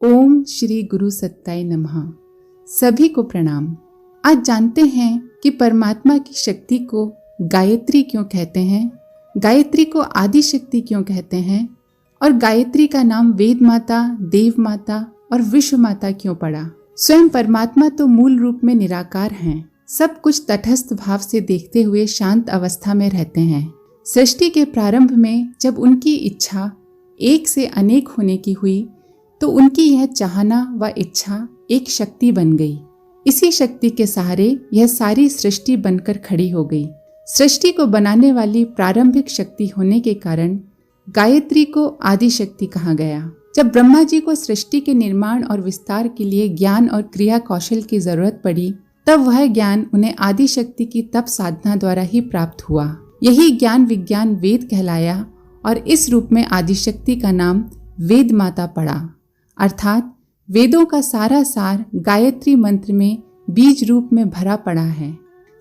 ओम श्री गुरु सत्ताय नमः। सभी को प्रणाम। आज जानते हैं कि परमात्मा की शक्ति को गायत्री क्यों कहते हैं, गायत्री को आदि शक्ति क्यों कहते हैं और गायत्री का नाम वेद माता, देव माता और विश्व माता क्यों पड़ा। स्वयं परमात्मा तो मूल रूप में निराकार हैं, सब कुछ तटस्थ भाव से देखते हुए शांत अवस्था में रहते हैं। सृष्टि के प्रारंभ में जब उनकी इच्छा एक से अनेक होने की हुई तो उनकी यह चाहना व इच्छा एक शक्ति बन गई। इसी शक्ति के सहारे यह सारी सृष्टि बनकर खड़ी हो गई। सृष्टि को बनाने वाली प्रारंभिक शक्ति होने के कारण गायत्री को आदि शक्ति कहा गया। जब ब्रह्मा जी को सृष्टि के निर्माण और विस्तार के लिए ज्ञान और क्रिया कौशल की जरूरत पड़ी, तब वह ज्ञान उन्हें आदि शक्ति की तप साधना द्वारा ही प्राप्त हुआ। यही ज्ञान विज्ञान वेद कहलाया और इस रूप में आदि शक्ति का नाम वेद माता पड़ा। अर्थात वेदों का सारा सार गायत्री मंत्र में बीज रूप में भरा पड़ा है।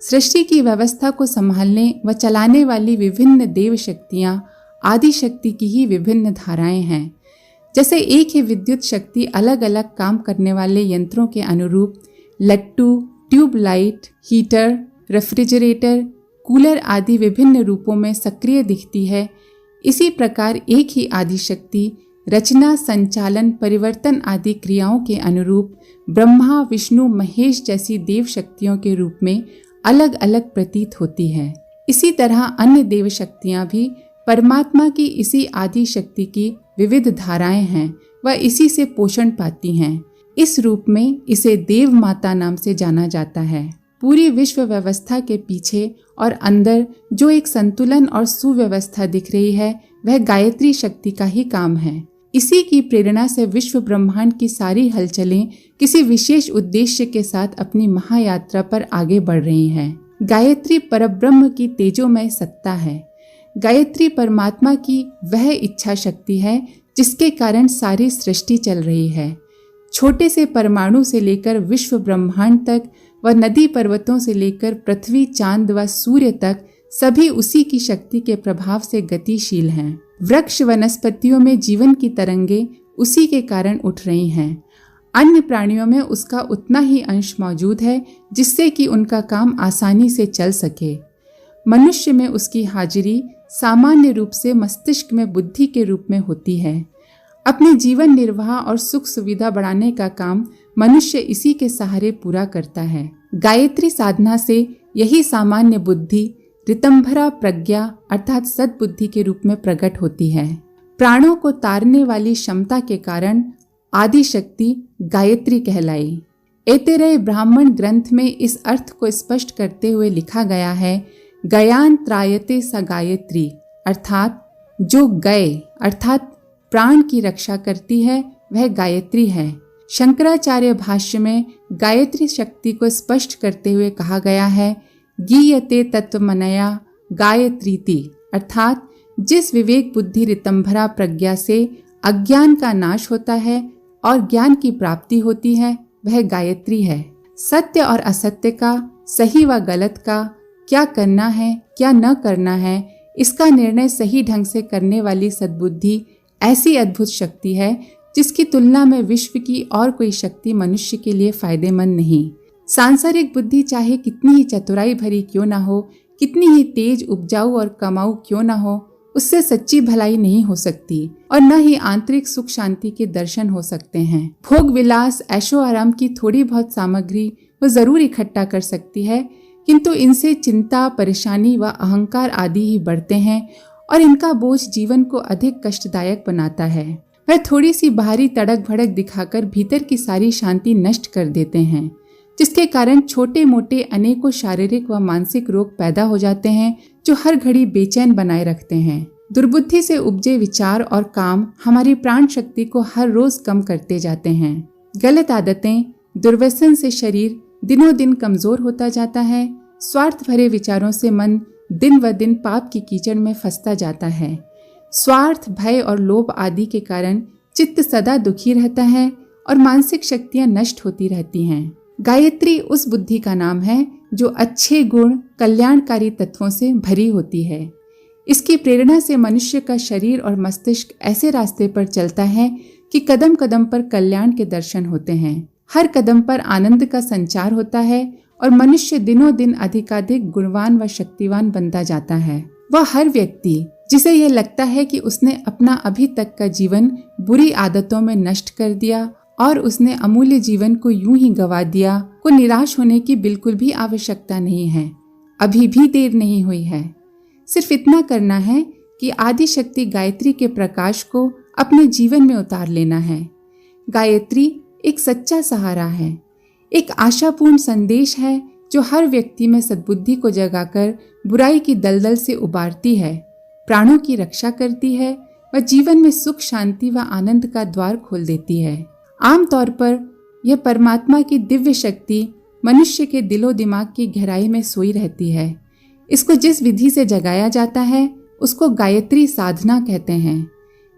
सृष्टि की व्यवस्था को संभालने व चलाने वाली विभिन्न देव शक्तियां आदि शक्ति की ही विभिन्न धाराएं हैं। जैसे एक ही विद्युत शक्ति अलग अलग काम करने वाले यंत्रों के अनुरूप लट्टू, ट्यूबलाइट, हीटर, रेफ्रिजरेटर, कूलर आदि विभिन्न रूपों में सक्रिय दिखती है, इसी प्रकार एक ही आदि शक्ति रचना, संचालन, परिवर्तन आदि क्रियाओं के अनुरूप ब्रह्मा, विष्णु, महेश जैसी देव शक्तियों के रूप में अलग अलग प्रतीत होती है। इसी तरह अन्य देव शक्तियां भी परमात्मा की इसी आदि शक्ति की विविध धाराएं हैं व इसी से पोषण पाती हैं। इस रूप में इसे देव माता नाम से जाना जाता है। पूरी विश्व व्यवस्था के पीछे और अंदर जो एक संतुलन और सुव्यवस्था दिख रही है, वह गायत्री शक्ति का ही काम है। इसी की प्रेरणा से विश्व ब्रह्मांड की सारी हलचलें किसी विशेष उद्देश्य के साथ अपनी महायात्रा पर आगे बढ़ रही हैं। गायत्री परब्रह्म की तेजोमय सत्ता है। गायत्री परमात्मा की वह इच्छा शक्ति है जिसके कारण सारी सृष्टि चल रही है। छोटे से परमाणु से लेकर विश्व ब्रह्मांड तक व नदी पर्वतों से लेकर पृथ्वी, चांद व सूर्य तक सभी उसी की शक्ति के प्रभाव से गतिशील हैं। वृक्ष वनस्पतियों में जीवन की तरंगे उसी के कारण उठ रही हैं। अन्य प्राणियों में उसका उतना ही अंश मौजूद है जिससे कि उनका काम आसानी से चल सके। मनुष्य में उसकी हाजिरी सामान्य रूप से मस्तिष्क में बुद्धि के रूप में होती है। अपने जीवन निर्वाह और सुख सुविधा बढ़ाने का काम मनुष्य इसी के सहारे पूरा करता है। गायत्री साधना से यही सामान्य बुद्धि ऋतंभरा प्रज्ञा अर्थात सद्बुद्धि के रूप में प्रकट होती है। प्राणों को तारने वाली क्षमता के कारण आदि शक्ति गायत्री कहलाई। ऐतरेय ब्राह्मण ग्रंथ में इस अर्थ को स्पष्ट करते हुए लिखा गया है, गयान त्रायते स गायत्री, अर्थात जो गए अर्थात प्राण की रक्षा करती है वह गायत्री है। शंकराचार्य भाष्य में गायत्री शक्ति को स्पष्ट करते हुए कहा गया है, गीयते तत्वमनया गायत्रीति, अर्थात जिस विवेक बुद्धि ऋतंभरा प्रज्ञा से अज्ञान का नाश होता है और ज्ञान की प्राप्ति होती है वह गायत्री है। सत्य और असत्य का, सही व गलत का, क्या करना है क्या न करना है, इसका निर्णय सही ढंग से करने वाली सद्बुद्धि ऐसी अद्भुत शक्ति है जिसकी तुलना में विश्व की और कोई शक्ति मनुष्य के लिए फायदेमंद नहीं। सांसारिक बुद्धि चाहे कितनी ही चतुराई भरी क्यों ना हो, कितनी ही तेज, उपजाऊ और कमाऊ क्यों ना हो, उससे सच्ची भलाई नहीं हो सकती और न ही आंतरिक सुख शांति के दर्शन हो सकते हैं। भोग विलास, ऐशो आराम की थोड़ी बहुत सामग्री वो जरूर इकट्ठा कर सकती है, किंतु इनसे चिंता, परेशानी व अहंकार आदि ही बढ़ते हैं और इनका बोझ जीवन को अधिक कष्टदायक बनाता है। वह थोड़ी सी बाहरी तड़क भड़क दिखाकर भीतर की सारी शांति नष्ट कर देते हैं, जिसके कारण छोटे मोटे अनेकों शारीरिक व मानसिक रोग पैदा हो जाते हैं जो हर घड़ी बेचैन बनाए रखते हैं। दुर्बुद्धि से उपजे विचार और काम हमारी प्राण शक्ति को हर रोज कम करते जाते हैं। गलत आदतें, दुर्व्यसन से शरीर दिनों दिन कमजोर होता जाता है। स्वार्थ भरे विचारों से मन दिन व दिन पाप की कीचड़ में फंसता जाता है। स्वार्थ, भय और लोभ आदि के कारण चित्त सदा दुखी रहता है और मानसिक शक्तियां नष्ट होती रहती हैं। गायत्री उस बुद्धि का नाम है जो अच्छे गुण, कल्याणकारी तत्वों से भरी होती है। इसकी प्रेरणा से मनुष्य का शरीर और मस्तिष्क ऐसे रास्ते पर चलता है कि कदम कदम पर कल्याण के दर्शन होते हैं। हर कदम पर आनंद का संचार होता है और मनुष्य दिनों दिन अधिकाधिक गुणवान व शक्तिवान बनता जाता है। वह हर व्यक्ति जिसे यह लगता है कि उसने अपना अभी तक का जीवन बुरी आदतों में नष्ट कर दिया और उसने अमूल्य जीवन को यूं ही गंवा दिया, को निराश होने की बिल्कुल भी आवश्यकता नहीं है। अभी भी देर नहीं हुई है। सिर्फ इतना करना है कि आदि शक्ति गायत्री के प्रकाश को अपने जीवन में उतार लेना है। गायत्री एक सच्चा सहारा है, एक आशापूर्ण संदेश है जो हर व्यक्ति में सद्बुद्धि को जगाकर बुराई की दलदल से उबारती है, प्राणों की रक्षा करती है व जीवन में सुख, शांति व आनंद का द्वार खोल देती है। आमतौर पर यह परमात्मा की दिव्य शक्ति मनुष्य के दिलो दिमाग की गहराई में सोई रहती है। इसको जिस विधि से जगाया जाता है उसको गायत्री साधना कहते हैं।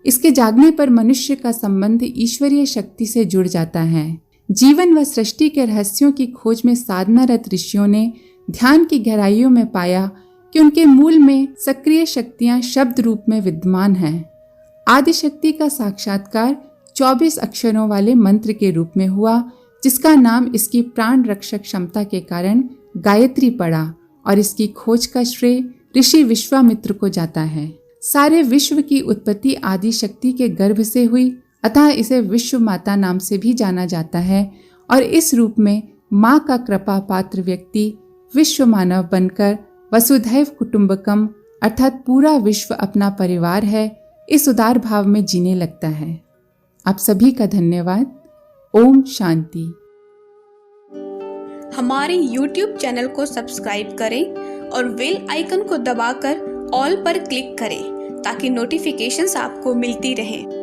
इसके जागने पर मनुष्य का संबंध ईश्वरीय शक्ति से जुड़ जाता है। जीवन व सृष्टि के रहस्यों की खोज में साधनारत ऋषियों ने ध्यान की गहराइयों में पाया कि उनके मूल में सक्रिय शक्तियां शब्द रूप में विद्यमान हैं। आदि शक्ति का साक्षात्कार 24 अक्षरों वाले मंत्र के रूप में हुआ, जिसका नाम इसकी प्राण रक्षक क्षमता के कारण गायत्री पड़ा और इसकी खोज का श्रेय ऋषि विश्वामित्र को जाता है। सारे विश्व की उत्पत्ति आदि शक्ति के गर्भ से हुई, अतः इसे विश्व माता नाम से भी जाना जाता है और इस रूप में माँ का कृपा पात्र व्यक्ति विश्व मानव बनकर वसुधैव कुटुंबकम अर्थात पूरा विश्व अपना परिवार है, इस उदार भाव में जीने लगता है। आप सभी का धन्यवाद। ओम शांति। हमारे YouTube चैनल को सब्सक्राइब करें और बेल आइकन को दबाकर ऑल पर क्लिक करें ताकि नोटिफिकेशंस आपको मिलती रहें।